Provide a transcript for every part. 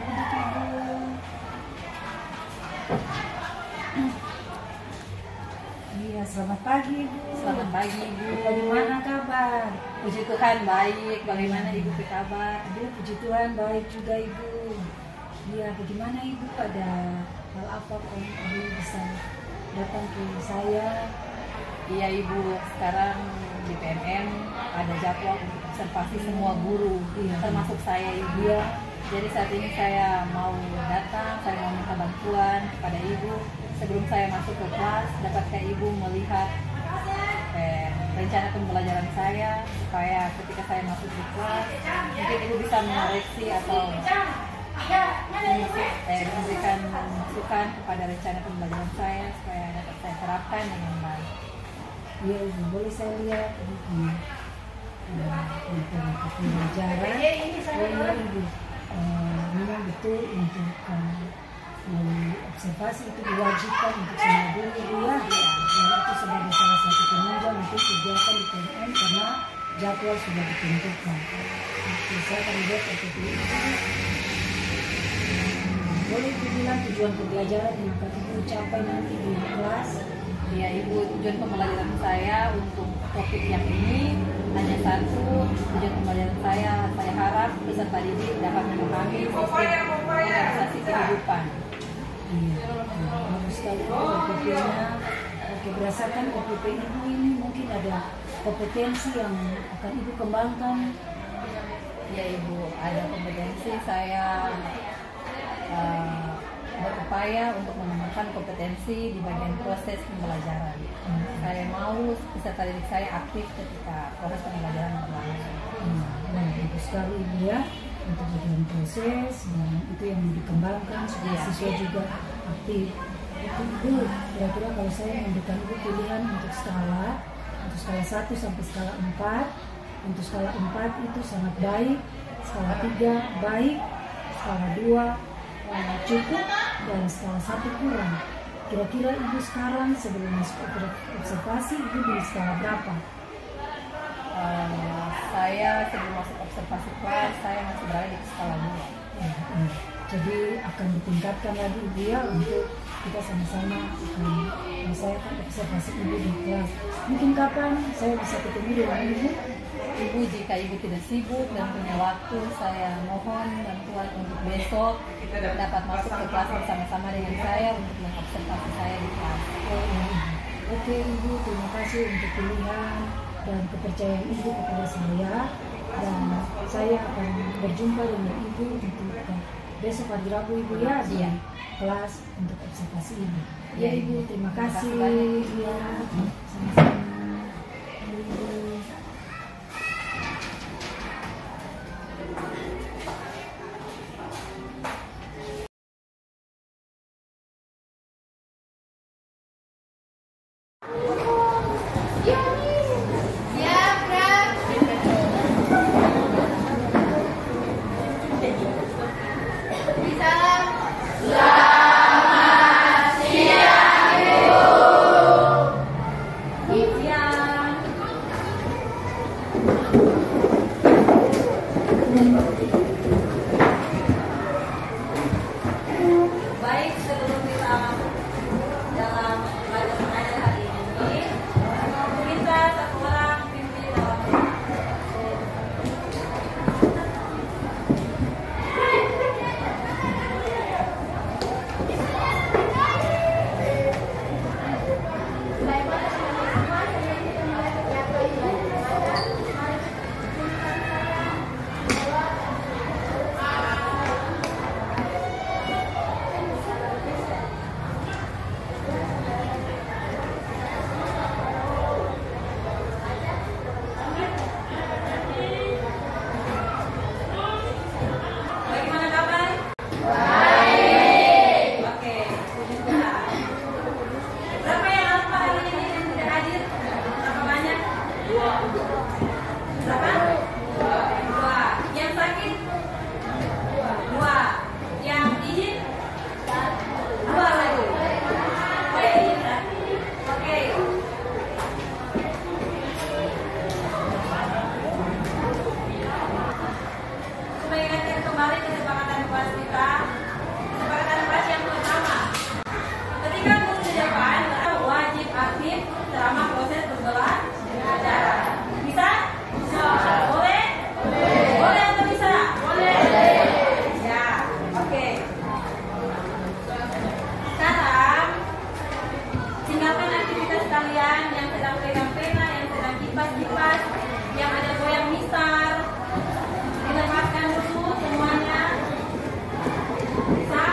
Iya, selamat pagi Ibu. Selamat pagi Ibu. Bagaimana kabar? Puji Tuhan baik. Bagaimana Ibu kabar? Aduh, puji Tuhan baik juga Ibu. Iya, bagaimana Ibu, ada hal apa kok Ibu bisa datang ke saya? Iya Ibu, sekarang di PMM ada jadwal untuk observasi semua guru, termasuk saya Ibu. Iya. Jadi saat ini saya mau datang, saya mau minta bantuan kepada Ibu. Sebelum saya masuk ke kelas, dapatkah Ibu melihat rencana pembelajaran saya, supaya ketika saya masuk di kelas, mungkin Ibu bisa mengoreksi atau memberikan masukan kepada rencana pembelajaran saya, supaya dapat saya terapkan dengan baik. Iya Ibu, boleh saya lihat Ibu pembelajaran. Oh Ibu, memang betul untuk observasi itu diwajibkan untuk semua guru Ibu ya. Dan itu sebagai salah satu penunjang untuk kegiatan di PMM karena jadwal sudah ditentukan. Saya akan lihat seperti itu. Boleh dibilang tujuan pembelajaran yang akan Ibu capai nanti di kelas? Ya Ibu, tujuan pembelajaran saya untuk topik yang ini hanya satu. Tujuan pembelajaran saya harap peserta didik dapat memahami sistem organisasi kehidupan. Iya, bagus sekali OPP-nya. Oke, berdasarkan OPP Ibu ini mungkin ada kompetensi yang akan Ibu kembangkan. Ya Ibu, ada kompetensi saya berupaya untuk mengembangkan kompetensi di bagian proses pembelajaran. Saya mau peserta didik saya aktif ketika proses pembelajaran berlangsung. Nah, bagus sekali Ibu ya, untuk bagian proses dan itu yang dikembangkan supaya siswa juga aktif. Itu Ibu, kira-kira kalau saya memberikan Ibu pilihan untuk skala 1 sampai skala 4. Untuk skala 4 itu sangat baik, skala 3 baik, skala 2 cukup, dan skala 1 kurang. Kira-kira Ibu sekarang sebelum masuk observasi Ibu di skala berapa? Saya sebelum masuk observasi kelas saya masih berada di skala 2. Jadi akan ditingkatkan lagi Ibu ya, untuk kita sama-sama akan menyelesaikan observasi Ibu di kelas. Mungkin kapan saya bisa ketemu dengan Ibu? Ibu, jika Ibu tidak sibuk dan punya waktu, saya mohon bantuan untuk besok dapat masuk ke kelas bersama-sama dengan saya untuk mengobservasi saya di kelas. Oke Ibu, terima kasih untuk pilihan dan kepercayaan Ibu kepada saya, dan saya akan berjumpa dengan Ibu untuk besok hari Rabu Ibu ya, di kelas untuk observasi Ibu. Ya Ibu, terima kasih. Ya, sama-sama. Selamat siang, Ibu.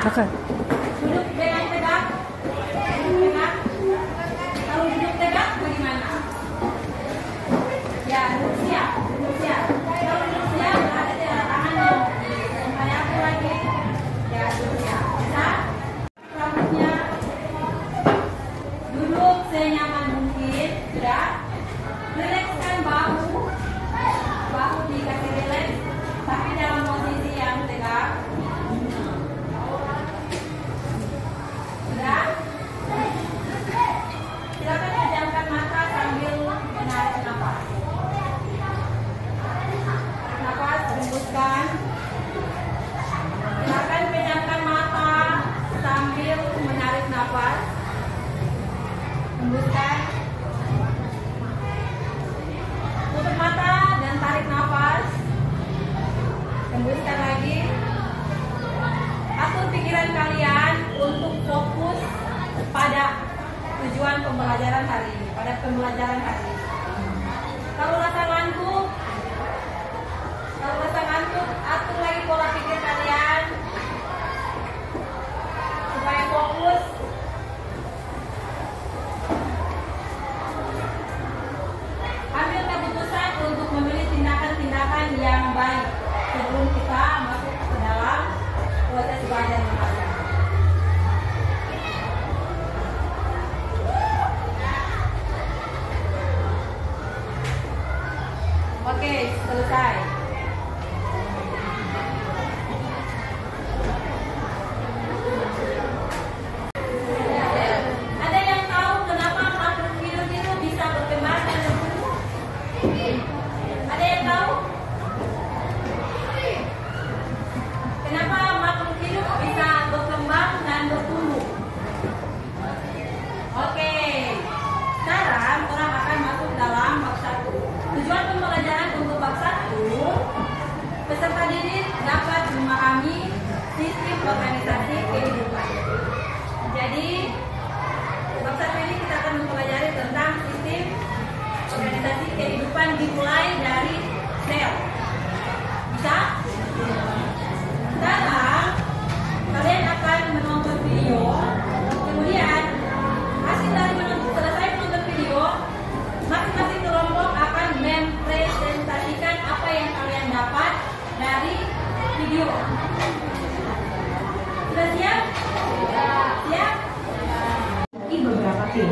Kakak. Duduk dengan tegak. Tegak. Kalau duduk tegak bagaimana? Ya, duduk siap. Duduk siap. Kalau duduk siap, ada tangan yang kayak aku lagi. Ya, duduk siap. Bisa? Rambutnya duduk senyaman mungkin. Sudah. Rilekskan bahu. Bahu dikasih rileks. Tapi dalam posisi yang tegak. Sudah? Silakan pejamkan mata sambil menarik nafas. Nafas, hembuskan. Silakan pejamkan mata sambil menarik nafas. Hembuskan. Tutup mata dan tarik nafas. Hembuskan lagi. Atur pikiran kalian untuk fokus pada tujuan pembelajaran hari ini, pada pembelajaran hari ini. Kalau rasa ngantuk, atur lagi pola pikir kalian supaya fokus. Ambil keputusan untuk memilih tindakan-tindakan yang baik sebelum kita masuk ke dalam proses belajar mengajar. Oke, selesai. Ada yang tahu kenapa makhluk hidup itu bisa berkembang dan bertumbuh? Ada yang tahu? Kenapa makhluk hidup bisa berkembang dan bertumbuh? Oke, sekarang orang akan masuk dalam bab 1. Tujuan pembelajaran untuk bab 1, peserta didik dapat memahami sistem organisasi kehidupan. Jadi, bab 1 ini kita akan mempelajari tentang sistem organisasi kehidupan dimulai dari sel. Bisa? Sekarang kalian akan menonton video, kemudian hasil dari selesai menonton video, masing-masing kelompok akan mempresentasikan apa yang kalian dapat dari video. Sudah siap? Siap? Di beberapa tim.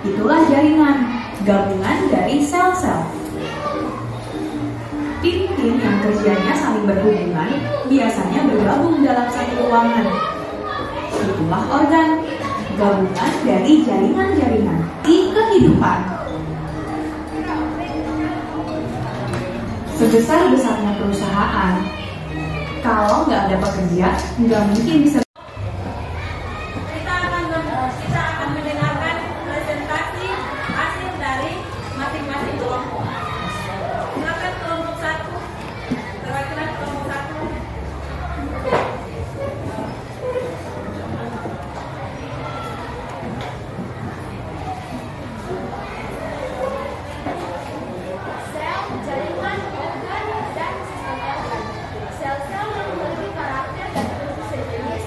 Itulah jaringan, gabungan dari sel-sel. Tim-tim yang kerjanya saling berhubungan biasanya bergabung dalam satu ruangan. Itulah organ, gabungan dari jaringan-jaringan di kehidupan. Sebesar-besarnya perusahaan, kalau nggak ada pekerja, nggak mungkin bisa. Kita akan mendengarkan presentasi hasil dari masing-masing kelompok. Silakan kelompok 1, perwakilan kelompok 1. Sel, jaringan, organ, dan sistem organ. Sel-sel memiliki karakter dan fungsi sejenis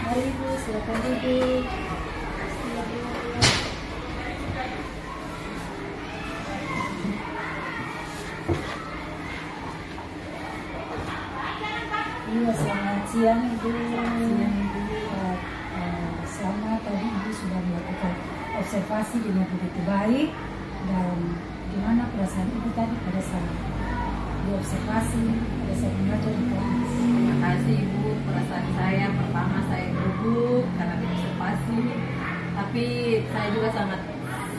Mari Ibu, silakan duduk. Iya, selamat siang Ibu. Sama tadi Ibu sudah melakukan observasi dengan begitu baik, dan gimana perasaan Ibu tadi pada saat diobservasi, pada saat mengajar di kelas? Terima kasih Ibu, perasaan saya pertama saya gugup karena diobservasi, tapi saya juga sangat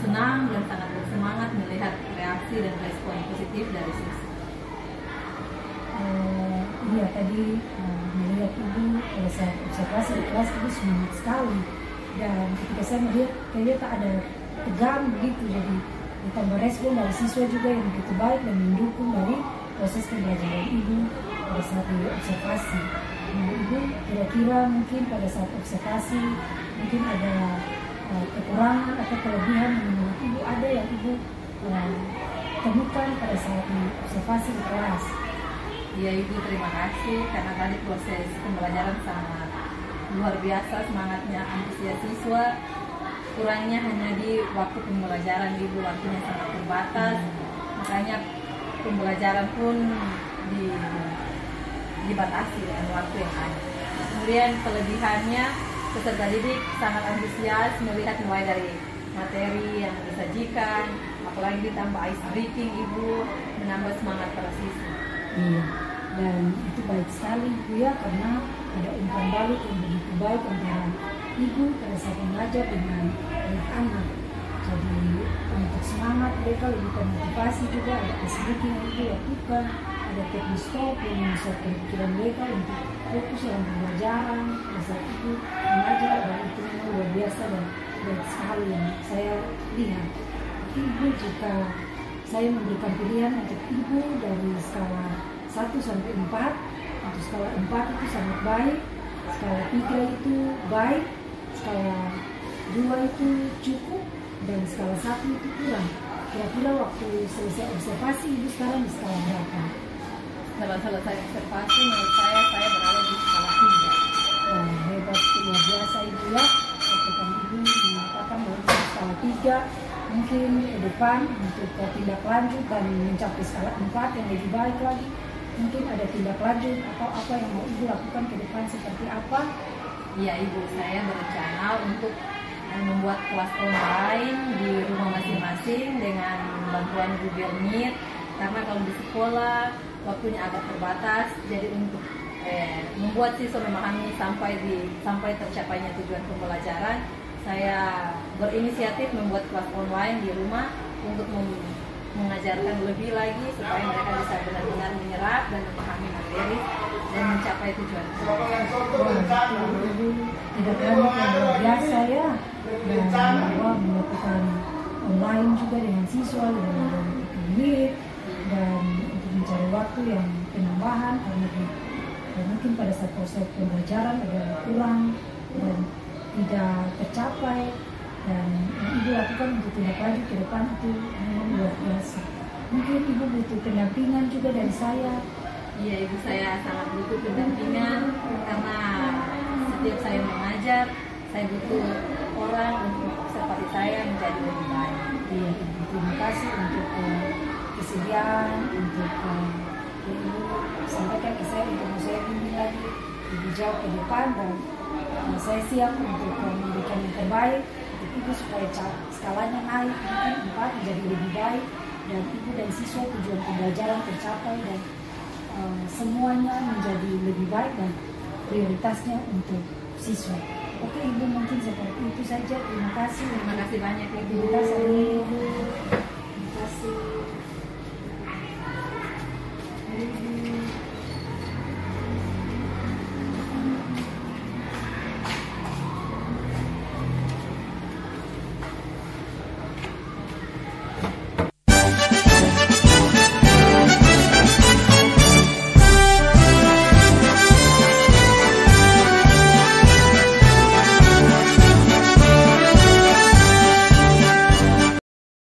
senang dan sangat bersemangat melihat reaksi dan respon positif dari siswa. Iya, tadi melihat Ibu pada saat observasi di kelas Ibu semangat sekali, dan ketika saya melihat kayaknya tak ada tegang begitu, jadi ditambah respon dari siswa juga yang begitu baik dan mendukung dari proses pembelajaran Ibu pada saat diobservasi. Nah, Ibu kira-kira mungkin pada saat observasi mungkin ada kekurangan atau kelebihan yang menurut Ibu ada yang Ibu temukan pada saat diobservasi di kelas? Ya Ibu, terima kasih karena tadi proses pembelajaran sangat luar biasa, semangatnya, antusias siswa. Kurangnya hanya di waktu pembelajaran Ibu, waktunya sangat terbatas, makanya pembelajaran pun dibatasi dengan waktu yang ada. Kemudian kelebihannya, peserta didik sangat antusias melihat mulai dari materi yang disajikan, apalagi ditambah ice breaking Ibu, menambah semangat para siswa. Iya, dan itu baik sekali Ibu ya, karena ada umpan balik yang begitu baik antara Ibu pada saat mengajar dengan anak-anak. Jadi untuk semangat mereka lebih termotivasi juga, ada kesedikit yang Ibu lakukan, ada teknik stop yang menyesatkan pikiran mereka untuk fokus dalam pembelajaran pada saat Ibu mengajar, dan itu memang luar biasa dan baik sekali yang saya lihat. Tapi Ibu, jika saya memberikan pilihan untuk Ibu dari skala 1 sampai 4, untuk skala 4 itu sangat baik, skala 3 itu baik, skala 2 itu cukup, dan skala 1 itu kurang. Kira-kira waktu selesai observasi Ibu sekarang di skala berapa? Setelah selesai observasi, menurut saya berada di skala 3. Wah, hebat, luar biasa Ibu ya. Ketika Ibu mengatakan bahwa di skala 3, mungkin ke depan untuk tindak lanjut dan mencapai skala 4 yang lebih baik lagi, mungkin ada tindak lanjut atau apa yang mau Ibu lakukan ke depan seperti apa? Iya Ibu, saya berencana untuk membuat kelas online di rumah masing-masing dengan bantuan Google Meet, karena kalau di sekolah waktunya agak terbatas, jadi untuk membuat siswa memahami sampai tercapainya tujuan pembelajaran, saya berinisiatif membuat kelas online di rumah untuk mengajarkan lebih lagi supaya mereka bisa benar-benar menyerap dan memahami materi dan mencapai tujuan. Ibu tidak banyak yang luar biasa ya, dan bahwa melakukan online juga dengan siswa dengan Meet, dan untuk mencari waktu yang penambahan karena mungkin pada saat proses pembelajaran ada kurang dan tidak tercapai, dan yang Ibu lakukan untuk tindak lanjut ke depan itu memang luar biasa. Mungkin Ibu butuh pendampingan juga dari saya. Iya Ibu, saya sangat butuh pendampingan karena setiap saya mengajar, saya butuh orang untuk seperti saya menjadi lebih baik. Iya Ibu, terima kasih untuk kesediaan, untuk Ibu sampaikan ke saya untuk saya bimbing lagi lebih jauh ke depan, dan saya siap untuk memberikan yang terbaik untuk Ibu supaya skalanya naik mungkin 4 menjadi lebih baik, dan Ibu dan siswa tujuan pembelajaran tercapai, dan semuanya menjadi lebih baik dan prioritasnya untuk siswa. Oke Ibu, mungkin seperti itu saja. Terima kasih. Terima kasih banyak Ibu. Terima kasih Ibu.